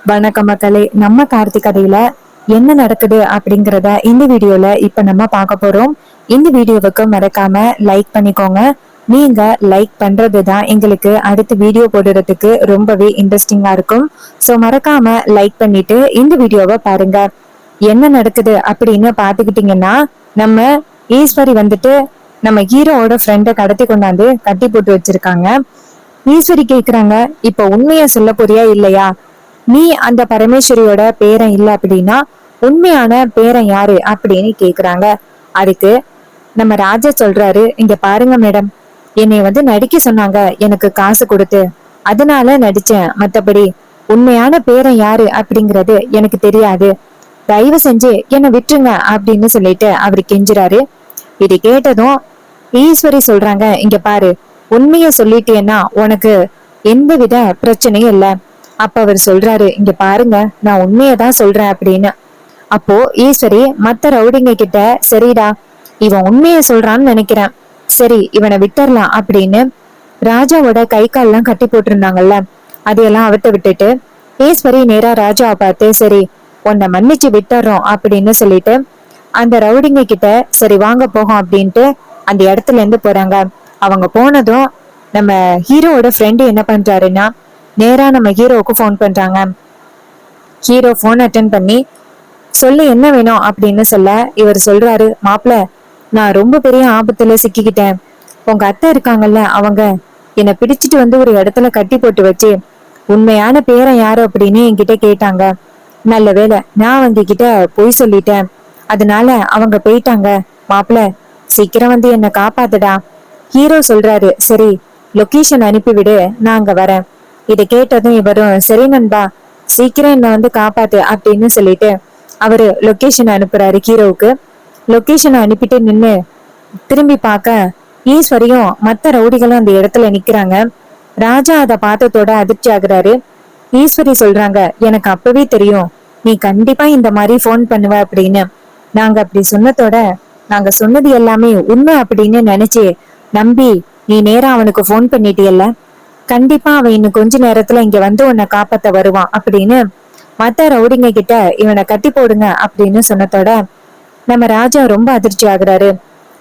வணக்கம் மக்களே. நம்ம கார்த்திக் கதையில என்ன நடக்குது அப்படிங்கறத இந்த வீடியோல இப்ப நம்ம பார்க்க போறோம். இந்த வீடியோவுக்கு மறக்காம லைக் பண்ணிக்கோங்க. நீங்க லைக் பண்றதுதான் எங்களுக்கு அடுத்த வீடியோ போடுறதுக்கு ரொம்பவே இன்ட்ரெஸ்டிங்கா இருக்கும். சோ மறக்காம லைக் பண்ணிட்டு இந்த வீடியோவை பாருங்க. என்ன நடக்குது அப்படின்னு பாத்துக்கிட்டீங்கன்னா, நம்ம ஈஸ்வரி வந்துட்டு நம்ம ஹீரோவோட ஃப்ரெண்டை கடத்தி கொண்டாந்து கட்டி போட்டு வச்சிருக்காங்க. ஈஸ்வரி கேக்குறாங்க, இப்ப உண்மைய சொல்ல போறியா இல்லையா? நீ அந்த பரமேஸ்வரியோட பேரன் இல்ல அப்படின்னா உண்மையான பேரன் யாரு அப்படின்னு கேக்குறாங்க. அதுக்கு நம்ம ராஜா சொல்றாரு, இங்க பாருங்க மேடம், என்னை நடிக்க சொன்னாங்க, எனக்கு காசு கொடுத்து, அதனால நடிச்சேன். மத்தபடி உண்மையான பேரன் யாரு அப்படிங்கறது எனக்கு தெரியாது. தயவு செஞ்சு என்னை விட்டுருங்க அப்படின்னு சொல்லிட்டு அவரு கெஞ்சுறாரு. இது கேட்டதும் ஈஸ்வரி சொல்றாங்க, இங்க பாரு, உண்மைய சொல்லிட்டேன்னா உனக்கு எந்தவித பிரச்சனையும் இல்ல. அப்ப அவர் சொல்றாரு, இங்க பாருங்க, நான் உண்மையதான் சொல்றேன் அப்படின்னு. அப்போ ஈஸ்வரி மத்த ரவுடிங்க கிட்ட, சரிடா, இவன் உண்மைய சொல்றான்னு நினைக்கிறேன், சரி இவனை விட்டுறலாம் அப்படின்னு ராஜாவோட கை கால்லாம் கட்டி போட்டிருந்தாங்கல்ல, அதையெல்லாம் அவட்ட விட்டுட்டு ஈஸ்வரி நேரா ராஜாவை பார்த்து, சரி உன்னை மன்னிச்சு விட்டுறோம் அப்படின்னு சொல்லிட்டு அந்த ரவுடிங்க கிட்ட, சரி வாங்க போகும் அப்படின்ட்டு அந்த இடத்துல இருந்து போறாங்க. அவங்க போனதும் நம்ம ஹீரோவோட ஃப்ரெண்டு என்ன பண்றாருன்னா, நேரா நம்ம ஹீரோவுக்கு போன் பண்றாங்க. ஹீரோ போன் அட்டன் பண்ணி, சொல்லு என்ன வேணும் அப்படின்னு சொல்ல, இவர் சொல்றாரு, மாப்பிள, நான் ரொம்ப பெரிய ஆபத்துல சிக்கிக்கிட்டேன். உங்க அத்தை இருக்காங்கல்ல, அவங்க என்னை பிடிச்சிட்டு ஒரு இடத்துல கட்டி போட்டு வச்சு உண்மையான பேரை யாரு அப்படின்னு என்கிட்ட கேட்டாங்க. நல்ல வேலை நான் அவங்க கிட்ட பொய் சொல்லிட்டேன், அதனால அவங்க போயிட்டாங்க. மாப்பிள, சீக்கிரம் என்னை காப்பாத்துடா. ஹீரோ சொல்றாரு, சரி லொகேஷன் அனுப்பிவிடு, நான் அங்க வரேன். இதை கேட்டதும் இவரும், சரி நண்பா, சீக்கிரம் என்ன காப்பாத்து அப்படின்னு சொல்லிட்டு அவரு லொகேஷன் அனுப்புறாரு ஹீரோவுக்கு. லொகேஷனை அனுப்பிட்டு நின்னு திரும்பி பார்க்க ஈஸ்வரியும் மத்த ரவுடிகளும் அந்த இடத்துல நிக்கிறாங்க. ராஜா அதை பார்த்ததோட அதிர்ச்சி ஆகுறாரு. ஈஸ்வரி சொல்றாங்க, எனக்கு அப்பவே தெரியும் நீ கண்டிப்பா இந்த மாதிரி போன் பண்ணுவ அப்படின்னு. நாங்க அப்படி சொன்னதோட, நாங்க சொன்னது எல்லாமே உண்மை அப்படின்னு நினைச்சு நம்பி நீ நேரா அவனுக்கு போன் பண்ணிட்டியல்ல, கண்டிப்பா அவன் இன்னும் கொஞ்ச நேரத்துல இங்க உன்னை காப்பாத்த வருவான் அப்படின்னு மத்த ரவுடிங்க கிட்ட இவனை கட்டி போடுங்க அப்படின்னு சொன்னதோட நம்ம ராஜா ரொம்ப அதிர்ச்சி ஆகுறாரு.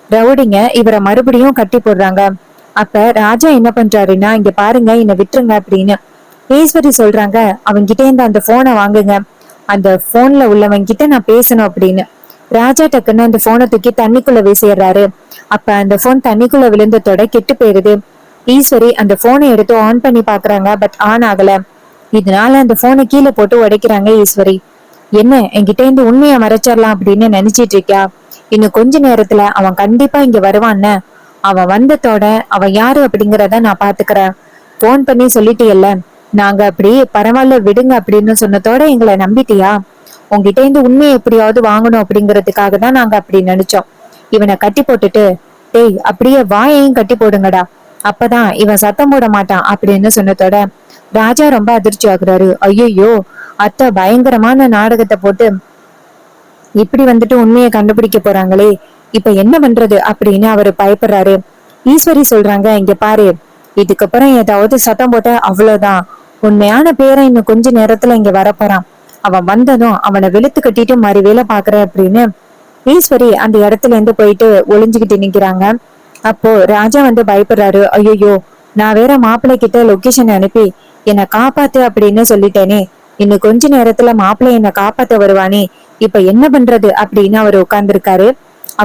ரவுடிங்க இவரை மறுபடியும் கட்டி போடுறாங்க. அப்ப ராஜா என்ன பண்றாருன்னா, இங்க பாருங்க, என்னை விட்டுருங்க அப்படின்னு. ஈஸ்வரி சொல்றாங்க, அவன்கிட்ட இருந்து அந்த போனை வாங்குங்க, அந்த போன்ல உள்ளவன் கிட்ட நான் பேசணும் அப்படின்னு. ராஜா டக்குன்னு அந்த போனை தூக்கி தண்ணிக்குள்ள வீசிடுறாரு. அப்ப அந்த போன் தண்ணிக்குள்ள விழுந்ததோட கெட்டு போயிருது. ஈஸ்வரி அந்த போனை எடுத்து ஆன் பண்ணி பாக்குறாங்க, பட் ஆன் ஆகல. இதனால அந்த போனை கீழே போட்டு உடைக்கிறாங்க ஈஸ்வரி. என்ன, என்கிட்ட இருந்து உண்மையை மறைச்சிடலாம் அப்படின்னு நினைச்சிட்டு இருக்கியா? இன்னும் கொஞ்ச நேரத்துல அவன் கண்டிப்பா இங்க வருவான்னு. அவன் வந்ததோட அவன் யாரு அப்படிங்கறத நான் பாத்துக்கிறேன். போன் பண்ணி சொல்லிட்டியல்ல, நாங்க அப்படி பரவாயில்ல விடுங்க அப்படின்னு சொன்னதோட எங்களை நம்பிட்டியா? உங்ககிட்ட இருந்து உண்மையை எப்படியாவது வாங்கணும் அப்படிங்கறதுக்காக தான் நாங்க அப்படி நினைச்சோம். இவனை கட்டி போட்டுட்டு, டேய் அப்படியே வாயையும் கட்டி போடுங்கடா, அப்பதான் இவன் சத்தம் போட மாட்டான் அப்படின்னு சொன்னதோட ராஜா ரொம்ப அதிர்ச்சி ஆகுறாரு. ஐயோ, அத்தை பயங்கரமான நாடகத்தை போட்டு இப்படி உண்மையை கண்டுபிடிக்க போறாங்களே, இப்ப என்ன பண்றது அப்படின்னு அவரு பயப்படுறாரு. ஈஸ்வரி சொல்றாங்க, இங்க பாரு, இதுக்கப்புறம் ஏதாவது சத்தம் போட்ட அவ்வளவுதான், உண்மையான பேரை இன்னும் கொஞ்ச நேரத்துல இங்க வரப்போறான். அவன் வந்ததும் அவனை வெளுத்து கட்டிட்டு மறு வேலை பாக்குற அப்படின்னு ஈஸ்வரி அந்த இடத்துல இருந்து போயிட்டு ஒளிஞ்சுக்கிட்டு நிக்கிறாங்க. அப்போ ராஜா பயப்படுறாரு. ஐயோ, நான் வேற மாப்பிள்ளை கிட்ட லொகேஷன் அனுப்பி என்னை காப்பாத்து அப்படின்னு சொல்லிட்டேனே, இன்னும் கொஞ்ச நேரத்துல மாப்பிள்ளை என்னை காப்பாத்த வருவானே, இப்ப என்ன பண்றது அப்படின்னு அவர் உட்கார்ந்துருக்காரு.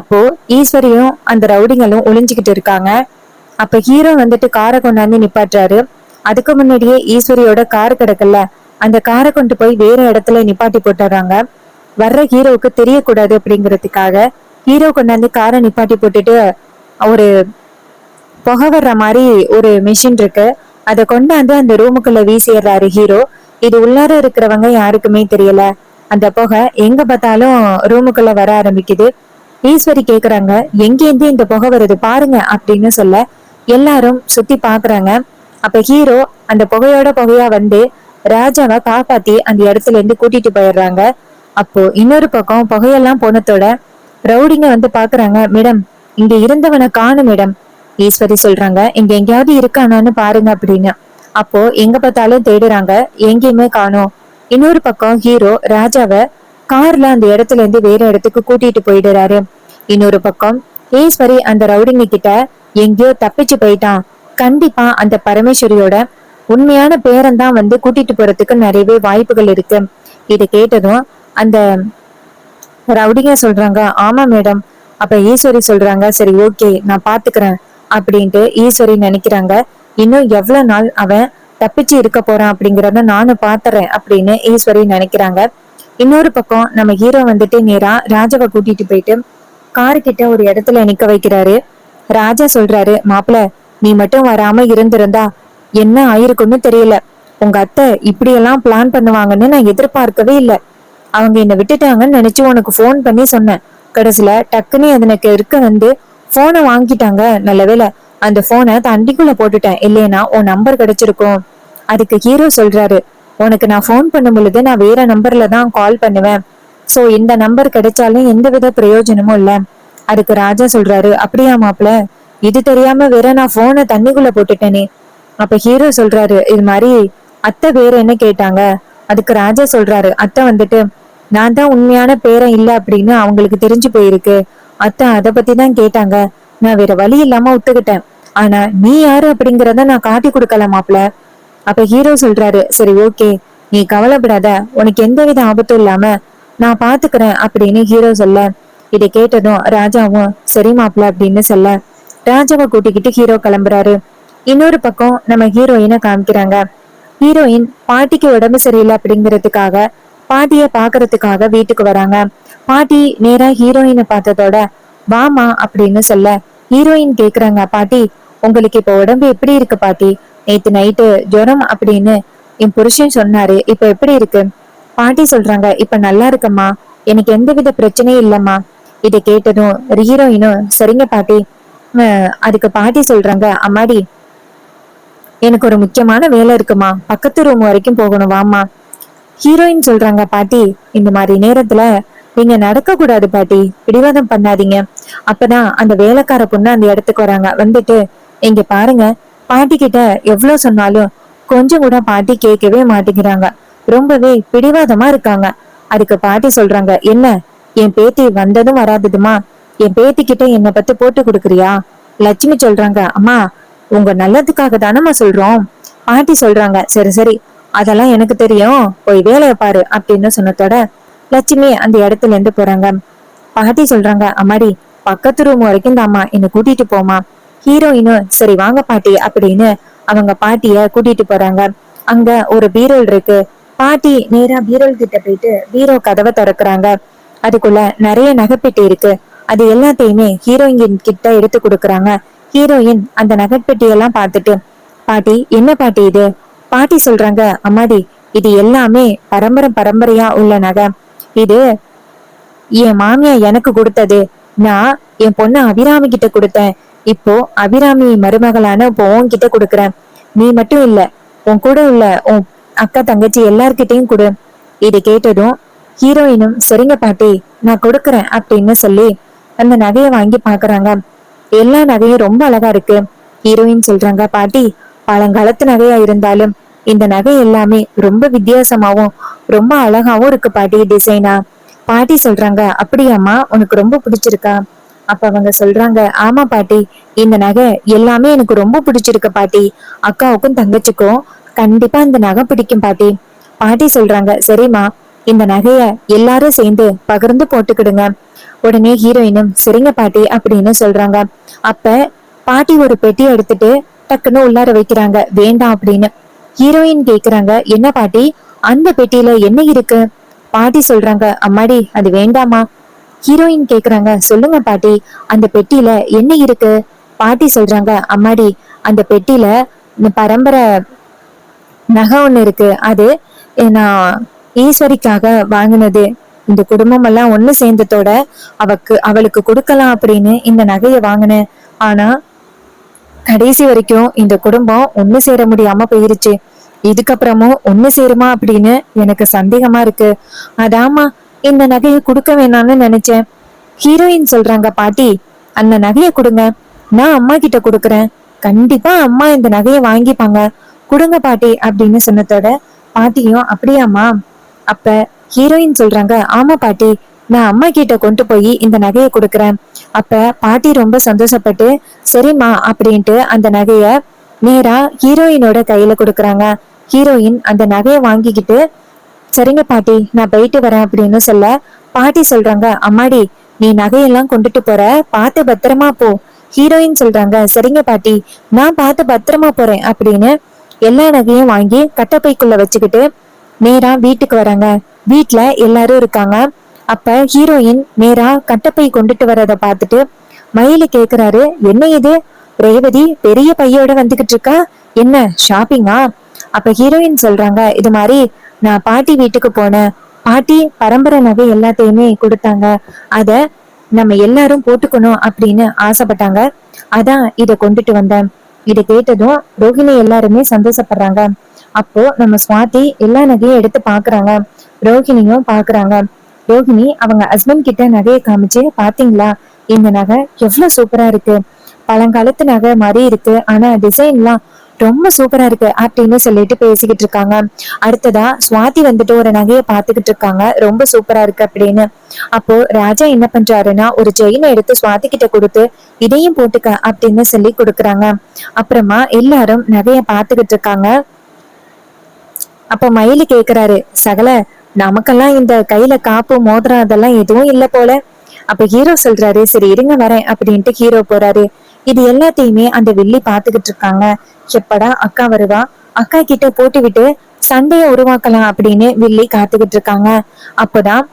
அப்போ ஈஸ்வரியும் அந்த ரவுடிங்களும் ஒளிஞ்சுக்கிட்டு இருக்காங்க. அப்ப ஹீரோ காரை கொண்டாந்து நிப்பாட்டுறாரு. அதுக்கு முன்னாடியே ஈஸ்வரியோட கார் கிடக்கல, அந்த காரை கொண்டு போய் வேற இடத்துல நிப்பாட்டி போட்டுறாங்க. வர்ற ஹீரோவுக்கு தெரியக்கூடாது அப்படிங்கறதுக்காக ஹீரோ கொண்டாந்து காரை நிப்பாட்டி போட்டுட்டு ஒரு புகை வர்ற மாதிரி ஒரு மிஷின் இருக்கு, அதை கொண்டாந்து அந்த ரூமுக்குள்ள வீசிடுறாரு ஹீரோ. இது உள்ளார இருக்கிறவங்க யாருக்குமே தெரியல. அந்த புகை எங்க பார்த்தாலும் ரூமுக்குள்ள வர ஆரம்பிக்குது. ஈஸ்வரி கேக்குறாங்க, எங்கேருந்து இந்த புகை வருது பாருங்க அப்படின்னு சொல்ல எல்லாரும் சுத்தி பாக்குறாங்க. அப்ப ஹீரோ அந்த புகையோட புகையா ராஜாவை காப்பாத்தி அந்த இடத்துல இருந்து கூட்டிட்டு போயிடுறாங்க. அப்போ இன்னொரு பக்கம் புகையெல்லாம் போனதோட ரவுடிங்க பாக்குறாங்க, மேடம் இங்க இருந்தவனை காணும் மேடம். ஈஸ்வரி சொல்றாங்க, இங்க எங்கேயாவது இருக்கானான்னு பாருங்க அப்படின்னு. அப்போ எங்க பார்த்தாலும் தேடுறாங்க, எங்கேயுமே காணோம். இன்னொரு பக்கம் ஹீரோ ராஜாவை கார்ல அந்த இடத்துல இருந்து வேற இடத்துக்கு கூட்டிட்டு போயிடுறாரு. இன்னொரு பக்கம் ஈஸ்வரி அந்த ரவுடிங்க கிட்ட எங்கேயோ தப்பிச்சு போயிட்டான், கண்டிப்பா அந்த பரமேஸ்வரியோட உண்மையான பேரன் தான் வந்து கூட்டிட்டு போறதுக்கு நிறையவே வாய்ப்புகள் இருக்கு. இதை கேட்டதும் அந்த ரவுடிங்க சொல்றாங்க, ஆமா மேடம். அப்ப ஈஸ்வரி சொல்றாங்க, சரி ஓகே நான் பாத்துக்கிறேன் அப்படின்ட்டு ஈஸ்வரி நினைக்கிறாங்க. இன்னும் எவ்வளவு நாள் அவன் தப்பிச்சு இருக்க போறான் அப்படிங்கறத நானும் பாத்துறேன் அப்படின்னு ஈஸ்வரி நினைக்கிறாங்க. இன்னொரு பக்கம் நம்ம ஹீரோ வந்துட்டு நேரா ராஜாவை கூட்டிட்டு போயிட்டு காரு கிட்ட ஒரு இடத்துல நிக்க வைக்கிறாரு. ராஜா சொல்றாரு, மாப்பிள நீ மட்டும் வராம இருந்திருந்தா என்ன ஆயிருக்குன்னு தெரியல. உங்க அத்தை இப்படியெல்லாம் பிளான் பண்ணுவாங்கன்னு நான் எதிர்பார்க்கவே இல்லை. அவங்க என்னை விட்டுட்டாங்கன்னு நினைச்சு உனக்கு போன் பண்ணி சொன்னேன். கடைசியில டக்குன்னு எனக்கு இருக்க வந்து போனை வாங்கிட்டாங்க. நல்லவேளை அந்த போனை தண்டிக்குள்ள போட்டுட்டேன், இல்லைன்னா உன் நம்பர் கிடைச்சிருக்கும். அதுக்கு ஹீரோ சொல்றாரு, உனக்கு நான் போன் பண்ணும் பொழுது நான் வேற நம்பர்ல தான் கால் பண்ணுவேன். சோ இந்த நம்பர் கிடைச்சாலும் எந்தவித பிரயோஜனமும் இல்ல. அதுக்கு ராஜா சொல்றாரு, அப்படியா மாப்பிள, இது தெரியாம வேற நான் போனை தண்ணிக்குள்ள போட்டுட்டேனே. அப்ப ஹீரோ சொல்றாரு, இது மாதிரி அத்தை வேற என்ன கேட்டாங்க. அதுக்கு ராஜா சொல்றாரு, அத்தை வந்துட்டு நான் தான் உண்மையான பேரன் இல்ல அப்படின்னு அவங்களுக்கு தெரிஞ்சு போயிருக்கு. அத்தை அதை பத்தி தான் கேட்டாங்க. நான் வேற வழி இல்லாம ஒத்துக்கிட்டேன். ஆனா நீ யாரு அப்படிங்கறத நான் காட்டி கொடுக்கல மாப்ள. அப்ப ஹீரோ சொல்றாரு, சரி ஓகே நீ கவலைப்படாத, உனக்கு எந்தவித ஆபத்தும் இல்லாம நான் பாத்துக்கிறேன் அப்படின்னு ஹீரோ சொல்ல, இதை கேட்டதும் ராஜாவும் சரி மாப்ள அப்படின்னு சொல்ல ராஜாவை கூட்டிக்கிட்டு ஹீரோ கிளம்புறாரு. இன்னொரு பக்கம் நம்ம ஹீரோயினை காமிக்கிறாங்க. ஹீரோயின் பாட்டிக்கு உடம்பு சரியில்லை அப்படிங்கறதுக்காக பாட்டிய பாக்குறதுக்காக வீட்டுக்கு வராங்க. பாட்டி நேரா ஹீரோயினை பார்த்ததோட வாமா அப்படின்னு சொல்ல ஹீரோயின் கேக்குறாங்க, பாட்டி உங்களுக்கு இப்ப உடம்பு எப்படி இருக்கு பாட்டி? நேத்து நைட்டு ஜுரம் அப்படின்னு என் புருஷன் சொன்னாரு, இப்ப எப்படி இருக்கு? பாட்டி சொல்றாங்க, இப்ப நல்லா இருக்கம்மா, எனக்கு எந்தவித பிரச்சனையும் இல்லம்மா. இதை கேட்டதும் ஹீரோயினும் சரிங்க பாட்டி. அதுக்கு பாட்டி சொல்றாங்க, அம்மாடி எனக்கு ஒரு முக்கியமான வேலை இருக்குமா, பக்கத்து ரூம் வரைக்கும் போகணும் வாமா. ஹீரோயின் சொல்றாங்க, பாட்டி இந்த மாதிரி நேரத்துல நீங்க நடக்க கூடாது பாட்டி, பிடிவாதம் பண்ணாதீங்க. அப்பதான் அந்த வேலைக்கார பொண்ணு அந்த இடத்துக்கு வராங்க. வந்துட்டு இங்க பாருங்க, பாட்டி கிட்ட எவ்வளவு சொன்னாலும் கொஞ்சம் கூட பாட்டி கேட்கவே மாட்டேங்கிறாங்க, ரொம்பவே பிடிவாதமா இருக்காங்க. அதுக்கு பாட்டி சொல்றாங்க, என்ன என் பேத்தி வந்ததும் வராததுமா என் பேத்தி கிட்ட என்னை பத்தி போட்டு கொடுக்குறியா? லட்சுமி சொல்றாங்க, அம்மா உங்க நல்லதுக்காக தானம்மா சொல்றோம். பாட்டி சொல்றாங்க, சரி சரி அதெல்லாம் எனக்கு தெரியும், போய் வேலையை பாரு அப்படின்னு சொன்னதோட லட்சுமி அந்த இடத்துல இருந்து போறாங்க. பாட்டி சொல்றாங்க, அம்மாடி பக்கத்து ரூம் வரைக்கும் தாம்மா என்ன கூட்டிட்டு போமா. ஹீரோயினும் சரி வாங்க பாட்டி அப்படின்னு அவங்க பாட்டிய கூட்டிட்டு போறாங்க. அங்க ஒரு பீரோல் இருக்கு. பாட்டி நேரா பீரோல் கிட்ட போயிட்டு பீரோ கதவை திறக்கிறாங்க. அதுக்குள்ள நிறைய நகைப்பெட்டி இருக்கு. அது எல்லாத்தையுமே ஹீரோயின் கிட்ட எடுத்து கொடுக்கறாங்க. ஹீரோயின் அந்த நகைப்பெட்டி எல்லாம் பார்த்துட்டு, பாட்டி என்ன பாட்டி இது? பாட்டி சொல்றாங்க, அம்மாடி இது எல்லாமே பரம்பரையா உள்ள நகை. இது என் மாமியா எனக்கு கொடுத்தது. நான் என் பொண்ணு அபிராமி கிட்ட கொடுத்தேன். இப்போ அபிராமி மருமகளான இப்போ உன்கிட்ட கொடுக்கறேன். நீ மட்டும் இல்ல, உன் கூட உள்ள உன் அக்கா தங்கச்சி எல்லார்கிட்டையும் கொடு. இதை கேட்டதும் ஹீரோயினும் சரிங்க பாட்டி நான் கொடுக்கறேன் அப்படின்னு சொல்லி அந்த நகையை வாங்கி பாக்குறாங்க. எல்லா நகையும் ரொம்ப அழகா இருக்கு. ஹீரோயின் சொல்றாங்க, பாட்டி பழங்காலத்து நகையா இருந்தாலும் இந்த நகை எல்லாமே ரொம்ப வித்தியாசமாவும் ரொம்ப அழகாவும் இருக்கு பாட்டி, டிசைனா. பாட்டி சொல்றாங்க, அப்படியாம்மா உனக்கு ரொம்ப பிடிச்சிருக்கா? அப்ப அவங்க சொல்றாங்க, ஆமா பாட்டி இந்த நகை எல்லாமே எனக்கு ரொம்ப பிடிச்சிருக்கு பாட்டி, அக்காவுக்கும் தங்கச்சிக்கும் கண்டிப்பா இந்த நகை பிடிக்கும் பாட்டி. பாட்டி சொல்றாங்க, சரிம்மா இந்த நகைய எல்லாரும் சேர்ந்து பகிர்ந்து போட்டுக்கிடுங்க. உடனே ஹீரோயினும் சரிங்க பாட்டி அப்படின்னு சொல்றாங்க. அப்ப பாட்டி ஒரு பெட்டியை எடுத்துட்டு டக்குன்னு உள்ளார வைக்கிறாங்க, வேண்டாம் அப்படின்னு. ஹீரோயின் கேக்குறாங்க, என்ன பாட்டி அந்த பெட்டியில என்ன இருக்கு? பாட்டி சொல்றாங்க, அம்மாடி அது வேண்டாமா. ஹீரோயின் கேக்குறாங்க, சொல்லுங்க பாட்டி அந்த பெட்டியில என்ன இருக்கு? பாட்டி சொல்றாங்க, அம்மாடி அந்த பெட்டியில பரம்பரை நகை ஒண்ணு இருக்கு. அது நான் ஈஸ்வரிக்காக வாங்கினது. இந்த குடும்பம் எல்லாம் ஒண்ணு சேர்ந்ததோட அவளுக்கு கொடுக்கலாம் அப்படின்னு இந்த நகையை வாங்கினேன். ஆனா கடைசி வரைக்கும் இந்த குடும்பம் ஒண்ணு சேர முடியாம போயிருச்சு. இதுக்கப்புறமும் ஒண்ணு சேருமா அப்படின்னு எனக்கு சந்தேகமா இருக்கு. அதாமா இந்த நகையை கொடுக்க வேணாம்னு நினைச்சேன். ஹீரோயின் சொல்றாங்க, பாட்டி அந்த நகையை கொடுங்க, நான் அம்மா கிட்ட கொடுக்கறேன், கண்டிப்பா அம்மா இந்த நகையை வாங்கிப்பாங்க, கொடுங்க பாட்டி அப்படின்னு சொன்னதோட பாட்டியும் அப்படியாம்மா அப்ப ஹீரோயின் சொல்றாங்க, ஆமா பாட்டி, நான் அம்மா கிட்ட கொண்டு போய் இந்த நகையை கொடுக்கறேன். அப்ப பாட்டி ரொம்ப சந்தோஷப்பட்டு சரிம்மா அப்படின்ட்டு அந்த நகைய நேரா ஹீரோயினோட கையில கொடுக்கறாங்க. ஹீரோயின் அந்த நகையை வாங்கிக்கிட்டு சரிங்க பாட்டி, நான் போயிட்டு வரேன் அப்படின்னு சொல்ல, பாட்டி சொல்றாங்க, அம்மாடி, நீ நகையெல்லாம் கொண்டுட்டு போற, பார்த்து பத்திரமா போ. ஹீரோயின் சொல்றாங்க, சரிங்க பாட்டி, நான் பார்த்து பத்திரமா போறேன் அப்படின்னு எல்லா நகையும் வாங்கி கட்டப்பைக்குள்ள வச்சுக்கிட்டு நேரா வீட்டுக்கு வராங்க. வீட்டுல எல்லாரும் இருக்காங்க. அப்ப ஹீரோயின் நேரா கட்டப்பை கொண்டுட்டு வரத பார்த்துட்டு மயிலு கேக்குறாரு, என்ன இது, ரேவதி பெரிய பையோட வந்துகிட்டு இருக்கா, என்ன ஷாப்பிங்கா? அப்ப ஹீரோயின் சொல்றாங்க, இது மாதிரி நான் பாட்டி வீட்டுக்கு போனேன், பாட்டி பரம்பரை நகை எல்லாத்தையுமே கொடுத்தாங்க, அத நம்ம எல்லாரும் போட்டுக்கணும் அப்படின்னு ஆசைப்பட்டாங்க, அதான் இத கொண்டுட்டு வந்தேன். இத கேட்டதும் ரோஹிணி எல்லாருமே சந்தோஷப்படுறாங்க. அப்போ நம்ம சுவாதி எல்லா நகையும் எடுத்து பாக்குறாங்க. ரோஹிணியும் பாக்குறாங்க. ரோஹிணி அவங்க ஹஸ்பண்ட் கிட்ட நகையை காமிச்சு, பாத்தீங்களா இந்த நகை எவ்வளவு சூப்பரா இருக்கு, பழங்காலத்து நகை மாதிரி இருக்கு, ஆனா டிசைன்லாம் ரொம்ப சூப்பரா இருக்கு அப்படின்னு சொல்லிட்டு பேசிக்கிட்டு இருக்காங்க. அடுத்ததா சுவாதி வந்துட்டு ஒரு நகையை பாத்துக்கிட்டு இருக்காங்க, ரொம்ப சூப்பரா இருக்கு அப்படின்னு. அப்போ ராஜா என்ன பண்றாருன்னா, ஒரு செயினை எடுத்து சுவாதி கிட்ட கொடுத்து இதையும் போட்டுக்க அப்படின்னு சொல்லி கொடுக்குறாங்க. அப்புறமா எல்லாரும் நகைய பாத்துக்கிட்டு இருக்காங்க. அப்ப மயிலு கேக்குறாரு, சகல, நமக்கெல்லாம் இந்த கையில காப்பு மோதிரம் அதெல்லாம் எதுவும் இல்ல போல. அப்ப ஹீரோ சொல்றாரு, சரி இருங்க வரேன் அப்படின்ட்டு ஹீரோ போறாரு. இது எல்லாத்தையுமே அந்த வில்லி பாத்துக்கிட்டு இருக்காங்க. எப்படா அக்கா வருவா, அக்கா கிட்ட போட்டு விட்டு சண்டைய உருவாக்கலாம் அப்படின்னு வில்லி காத்துக்கிட்டு இருக்காங்க. அப்பதான்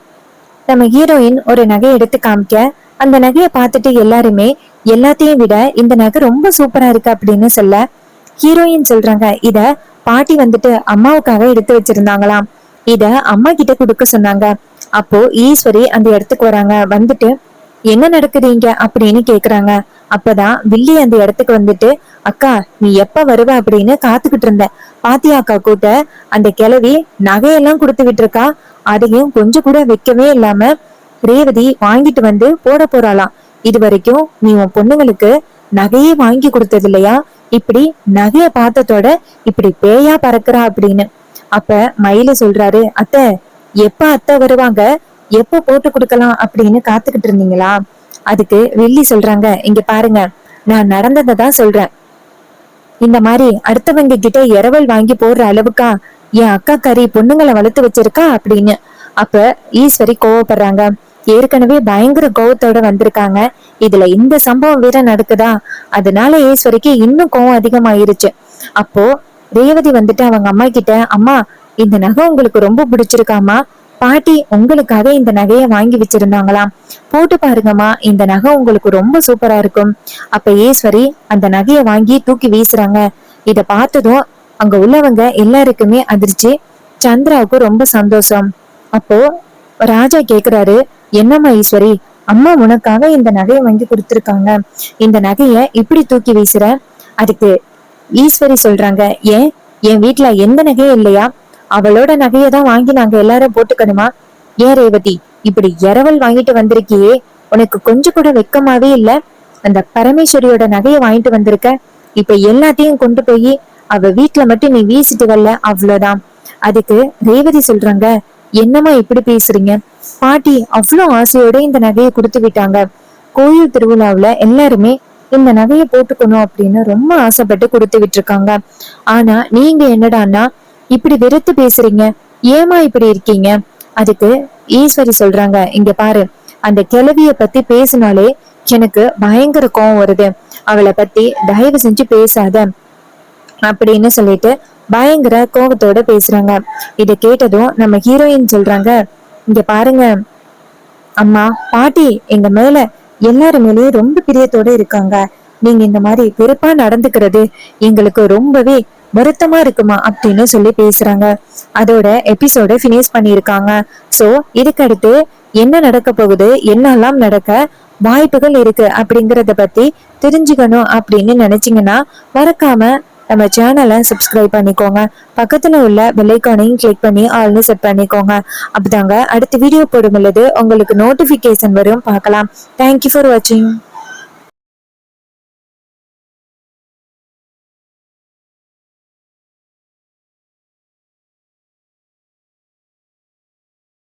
நம்ம ஹீரோயின் ஒரு நகையை எடுத்து காமிக்க, அந்த நகையை பார்த்துட்டு எல்லாருமே எல்லாத்தையும் விட இந்த நகை ரொம்ப சூப்பரா இருக்கு அப்படின்னு சொல்ல, ஹீரோயின் சொல்றாங்க, இத பாட்டி வந்துட்டு அம்மாவுக்காக எடுத்து வச்சிருந்தாங்களாம், இத அம்மா கிட்ட கொடுக்க சொன்னாங்க. அப்போ ஈஸ்வரி அந்த இடத்துக்கு வராங்க. வந்துட்டு என்ன நடக்குதுங்க அப்படின்னு கேக்குறாங்க. அப்பதான் வில்லி அந்த இடத்துக்கு வந்துட்டு, அக்கா நீ எப்ப வருவ அப்படின்னு காத்துக்கிட்டு இருந்த, பாத்தியா அக்கா கூட்ட, அந்த கிழவி நகையெல்லாம் கொடுத்து விட்டுருக்கா, அதையும் கொஞ்சம் கூட வைக்கவே இல்லாம ரேவதி வாங்கிட்டு வந்து போட போறாளாம். இது வரைக்கும் நீ உன் பொண்ணுங்களுக்கு நகையே வாங்கி கொடுத்தது இல்லையா, இப்படி நகைய பார்த்ததோட இப்படி பேயா பறக்குறா அப்படின்னு. அப்ப மயில சொல்றாரு, அத்தை எப்ப அத்தை வருவாங்க, எப்ப போட்டு கொடுக்கலாம் அப்படின்னு காத்துக்கிட்டு இருந்தீங்களா? அதுக்கு வில்லி சொல்றாங்க, இங்க பாருங்க, நான் நடந்ததை தான் சொல்றேன், இந்த மாதிரி அடுத்தவங்க கிட்ட இரவல் வாங்கி போடுற அளவுக்கா என் அக்கா கறி பொண்ணுங்களை வளர்த்து வச்சிருக்கா அப்படின்னு. அப்ப ஈஸ்வரி கோவப்படுறாங்க. ஏற்கனவே பயங்கர கோவத்தோட வந்திருக்காங்க, இதுல இந்த சம்பவம் வேற நடக்குதா, அதனால ஈஸ்வரிக்கு இன்னும் கோவம் அதிகமாயிருச்சு. அப்போ ரேவதி வந்துட்டு அவங்க அம்மா கிட்ட, அம்மா இந்த நகை உங்களுக்கு ரொம்ப பிடிச்சிருக்காமா, பாட்டி உங்களுக்காக இந்த நகையை வாங்கி வச்சிருந்தாங்களாம், போட்டு பாருங்கம்மா, இந்த நகை உங்களுக்கு ரொம்ப சூப்பரா இருக்கும். அப்ப ஈஸ்வரி அந்த நகையை வாங்கி தூக்கி வீசுறாங்க. இத பார்த்ததும் அங்க உள்ளவங்க எல்லாருக்குமே அதிர்ச்சி, சந்திராவுக்கு ரொம்ப சந்தோஷம். அப்போ ராஜா கேக்குறாரு, என்னம்மா ஈஸ்வரி, அம்மா உனக்காக இந்த நகையை வாங்கி கொடுத்திருக்காங்க, இந்த நகைய இப்படி தூக்கி வீசுற? அதுக்கு ஈஸ்வரி சொல்றாங்க, ஏன் என் வீட்டுல எந்த நகையும் இல்லையா, அவளோட நகையை தான் வாங்கி நாங்க எல்லாரும் போட்டுக்கணுமா? ஏன் ரேவதி இப்படி இரவல் வாங்கிட்டு வந்திருக்கியே, உனக்கு கொஞ்சம் கூட வெக்கமாவே இல்ல? அந்த பரமேஸ்வரியோட நகையை வாங்கிட்டு வந்திருக்க, இப்ப எல்லாத்தையும் கொண்டு போய் அவ வீட்டுல மட்டும் நீ வீசிட்டு வரல, அவ்வளவுதான். அதுக்கு ரேவதி சொல்றாங்க, என்னம்மா இப்படி பேசுறீங்க, பாட்டி அவ்வளோ ஆசையோட இந்த நகையை கொடுத்து விட்டாங்க, கோயில் திருவிழாவுல எல்லாருமே இந்த நகையை போட்டுக்கணும் அப்படின்னு ரொம்ப ஆசைப்பட்டு கொடுத்து விட்டுருக்காங்க, ஆனா நீங்க என்னடான்னா இப்படி வெறுத்து பேசுறீங்க, ஏமா இப்படி இருக்கீங்க? அதுக்கு ஈஸ்வரி சொல்றாங்க, இங்க பாரு, அந்த கிழவிய பத்தி பேசினாலே எனக்கு பயங்கர கோவம் வருது, அவளை பத்தி தயவு செஞ்சு பேசாத அப்படின்னு சொல்லிட்டு பயங்கர கோபத்தோட பேசுறாங்க. இத கேட்டதும் நம்ம ஹீரோயின் சொல்றாங்க, இங்க பாருங்க அம்மா, பாட்டி எங்க மேல எல்லாரு மேலயும் ரொம்ப பிரியத்தோட இருக்காங்க, நீங்க இந்த மாதிரி வெறுப்பா நடந்துக்கிறது எங்களுக்கு ரொம்பவே வருத்தமா இருக்குமா அப்படின்னு சொல்லி பேசுறாங்க. அதோட எபிசோட பினிஷ் பண்ணிருக்காங்க. சோ இதுக்கு அடுத்து என்ன நடக்க போகுது, என்னெல்லாம் நடக்க வாய்ப்புகள் இருக்கு அப்படிங்கறத பத்தி தெரிஞ்சுக்கணும் அப்படின்னு நினைச்சீங்கன்னா மறக்காம நம்ம சேனலை சப்ஸ்கிரைப் பண்ணிக்கோங்க, பக்கத்துல உள்ள பெல் ஐகானையும் கிளிக் பண்ணி ஆல்னு செட் பண்ணிக்கோங்க, அப்படிதாங்க அடுத்த வீடியோ போடும் பொழுது உங்களுக்கு நோட்டிபிகேஷன் வரும், பார்க்கலாம். தேங்க்யூ ஃபார் வாட்சிங்.